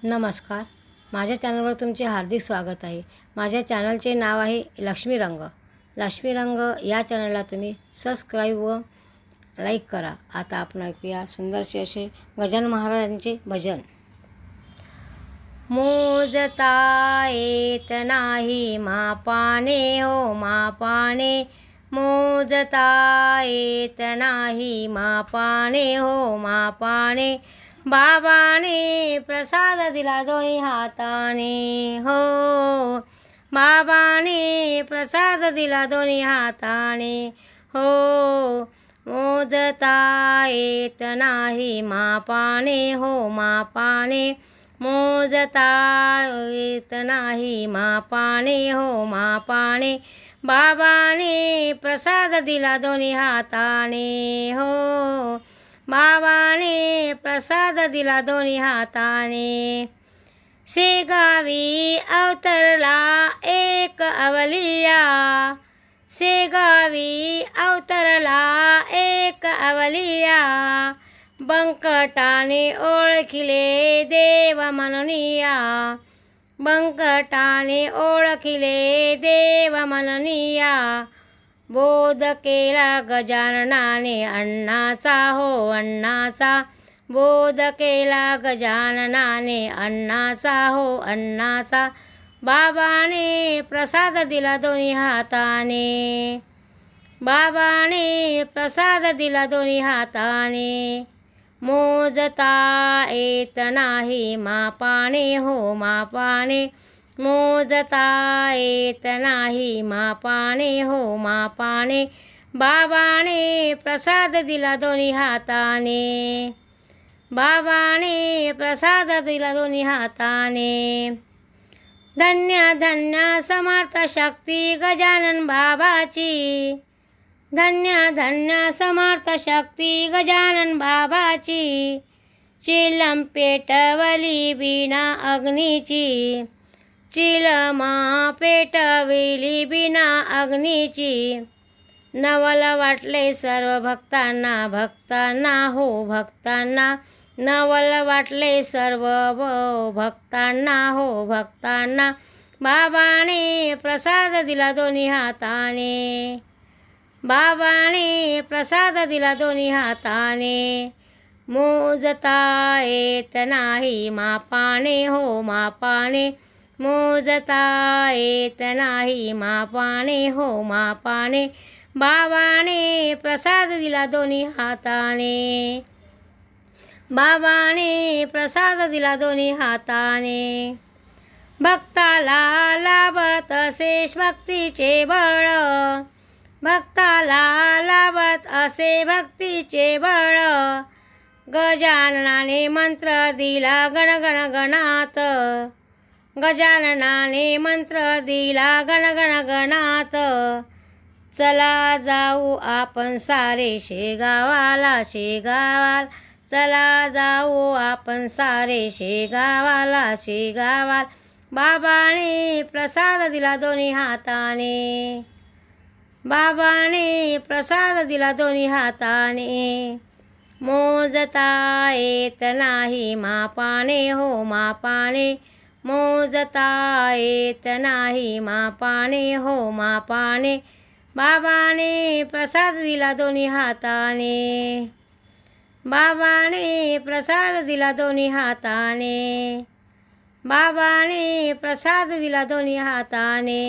नमस्कार. माझ्या चॅनलवर तुमचे हार्दिक स्वागत आहे. माझ्या चॅनलचे नाव आहे लक्ष्मी रंग. लक्ष्मी रंग या चॅनलला तुम्ही सबस्क्राईब व लाईक करा. आता आपण ऐकूया सुंदरसे असे गजानन महाराजांचे भजन. मोजता येत नाही मापाने हो मापाने, मोजता येत नाही मापाने हो मापाने, बाबाने प्रसाद दिला दोन्ही हाताने हो, बाबाने प्रसाद दिला दोन्ही हाताने हो. मोजता येत नाही मापाने हो मापाने, मोजता येत नाही मापाने हो मापाने, बाबाने प्रसाद दिला दोन्ही हाताने हो, बाबाने प्रसाद दिला दोन्ही हाताने. शेगावी अवतरला एक अवलिया, शेगावी अवतरला एक अवलिया, बंकटाने ओळखिले देव मननिया, बंकटाने ओळखिले देव मननिया. बोध केला गजाननाने अण्णाचा हो अण्णाचा, बोध केला गजाननाने अण्णाचा हो अण्णाचा, बाबाने प्रसाद दिला दोन्ही हाताने, बाबाने प्रसाद दिला दोन्ही हाताने. मोजता येत नाही मापाने हो मापाने, मोजता येत नाही मापाने हो मापाने, बाबाने प्रसाद दिला दोन्ही हाताने, बाबाने प्रसाद दिला दोन्ही हाताने. धन्य धन्य समर्थ शक्ती गजानन बाबाची, धन्य धन्य समर्थ शक्ती गजानन बाबाची, चिलम पेटवली बिना अग्नीची, चिलमा पेटविली बिना अग्नीची. नवल वाटले सर्व भक्तांना भक्तांना हो भक्तांना, नवल वाटले सर्व भक्तांना हो भक्तांना, बाबाने प्रसाद दिला दोन्ही हाताने, बाबाने प्रसाद दिला दोन्ही हाताने. मोजता येत नाही मापाने हो मापाने, मोजता येत नाही मापाने हो मापाने, बाबाने प्रसाद दिला दोन्ही हाताने, बाबाने प्रसाद दिला दोन्ही हाताने. भक्ताला लाभत असे भक्तीचे बळ, भक्ताला लाभत असे भक्तीचे बळ, गजाननाने मंत्र दिला गणगण गणात, गजाननाने मंत्र दिला गणगण गणात. चला जाऊ आपण सारे शेगावाला शेगावाला, चला जाऊ आपण सारे शेगावाला शेगावाला, बाबाने प्रसाद दिला दोन्ही हाताने, बाबाने प्रसाद दिला दोन्ही हाताने. मोजता येत नाही मापाने हो मापाने, मोजता येत नाही मापाने हो मापाने, बाबाने प्रसाद दिला दोन्ही हाताने, बाबाने प्रसाद दिला दोन्ही हाताने, बाबाने प्रसाद दिला दोन्ही हाताने.